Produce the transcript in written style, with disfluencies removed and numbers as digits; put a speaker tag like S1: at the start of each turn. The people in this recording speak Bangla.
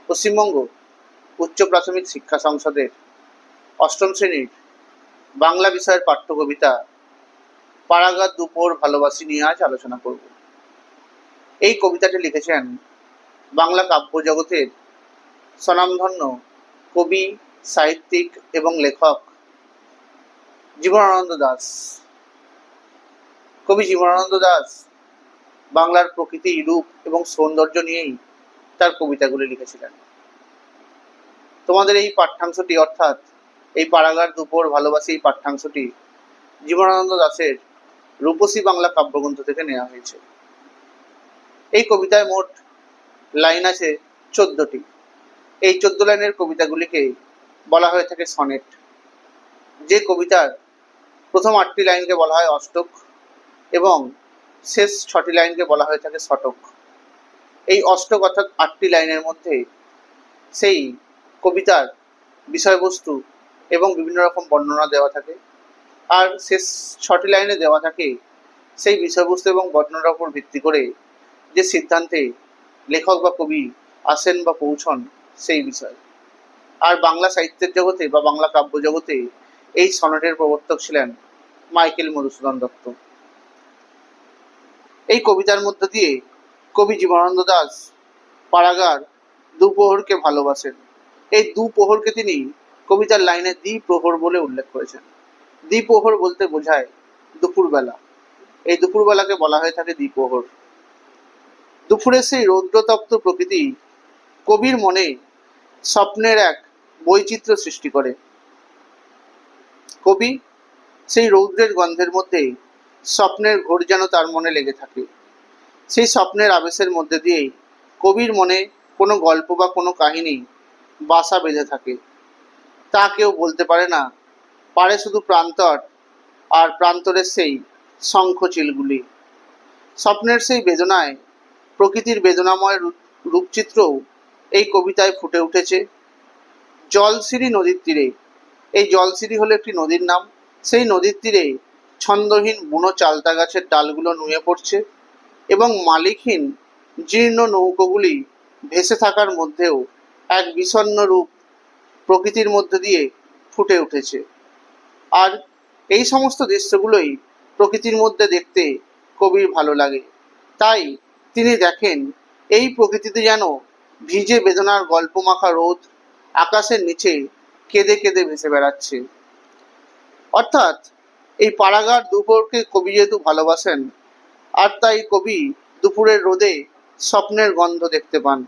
S1: পশ্চিমবঙ্গ উচ্চ প্রাথমিক শিক্ষা সংসদের অষ্টম শ্রেণীর বাংলা বিষয়ের পাঠ্যকবিতা পাড়াগার দুপোর ভালোবাসি নিয়ে আজ আলোচনা করব। এই কবিতাটি লিখেছেন বাংলা কাব্য জগতের স্বনামধন্য কবি, সাহিত্যিক এবং লেখক জীবনানন্দ দাশ। কবি জীবনানন্দ দাশ বাংলার প্রকৃতি, রূপ এবং সৌন্দর্য নিয়েই তার কবিতাগুলি লিখেছিলেন। তোমাদের এই পাঠ্যাংশটি অর্থাৎ এই পাড়াগার দুপোর ভালোবাসি এই পাঠ্যাংশটি জীবনানন্দ দাশের রূপসী বাংলা কাব্যগ্রন্থ থেকে নেওয়া হয়েছে। এই কবিতায় মোট লাইন আছে 14টি। এই 14 লাইনের কবিতাগুলিকে বলা হয়ে থাকে সনেট। যে কবিতার প্রথম 8টি লাইনকে বলা হয় অষ্টক এবং শেষ 6টি লাইনকে বলা হয়ে থাকে শতক। এই অষ্টক অর্থাৎ 8টি লাইনের মধ্যে সেই কবিতার বিষয়বস্তু এবং বিভিন্ন রকম বর্ণনা দেওয়া থাকে, আর শেষ 6টি লাইনে দেওয়া থাকে সেই বিষয়বস্তু এবং বর্ণনার উপর ভিত্তি করে যে সিদ্ধান্তে লেখক বা কবি আসেন বা পৌঁছন সেই বিষয়। আর বাংলা সাহিত্যের জগতে বা বাংলা কাব্য জগতে এই সনেটের প্রবর্তক ছিলেন মাইকেল মধুসূদন দত্ত। এই কবিতার মধ্য দিয়ে কবি জীবনানন্দ দাশ পাড়াগার দুপোহরকে ভালোবাসেন। এই দুপোহরকে তিনি কবিতার লাইনে দ্বিপ্রহর বলে উল্লেখ করেছেন। দ্বিপ্রহর বলতে বোঝায় দুপুরবেলা। এই দুপুরবেলাকে বলা হয়ে থাকে দ্বিপ্রহর। দুপুরের সেই রৌদ্রতপ্ত প্রকৃতি কবির মনে স্বপ্নের এক বৈচিত্র্য সৃষ্টি করে। কবি সেই রৌদ্রের গন্ধের মধ্যে স্বপ্নের ঘোর যেন তার মনে লেগে থাকে। সেই স্বপ্নের আবেশের মধ্যে দিয়েই কবির মনে কোনো গল্প বা কোনো কাহিনী বাসা বেঁধে থাকে। তা কেউ বলতে পারে না, পারে শুধু প্রান্তর আর প্রান্তরের সেই শঙ্খচিলগুলি। স্বপ্নের সেই বেদনায় প্রকৃতির বেদনাময় রূপচিত্রও এই কবিতায় ফুটে উঠেছে। জলসিরি নদীর তীরে, এই জলসিরি হলো একটি নদীর নাম, সেই নদীর তীরে ছন্দহীন বুনো চালতা গাছের ডালগুলো নুয়ে পড়ছে এবং মালিকহীন জীর্ণ নৌকোগুলি ভেসে থাকার মধ্যেও এক বিষণ্ণ রূপ প্রকৃতির মধ্যে দিয়ে ফুটে উঠেছে। আর এই সমস্ত দৃশ্যগুলোই প্রকৃতির মধ্যে দেখতে কবির ভালো লাগে। তাই তিনি দেখেন এই প্রকৃতিতে যেন ভিজে বেদনার গল্প মাখা রোদ আকাশের নিচে কেঁদে কেঁদে ভেসে বেড়াচ্ছে। অর্থাৎ এই পাড়াগার দুপুরকে কবি যেহেতু ভালোবাসেন, আর তাই কবি দুপুরের রোদে স্বপ্নের গন্ধ দেখতে পান।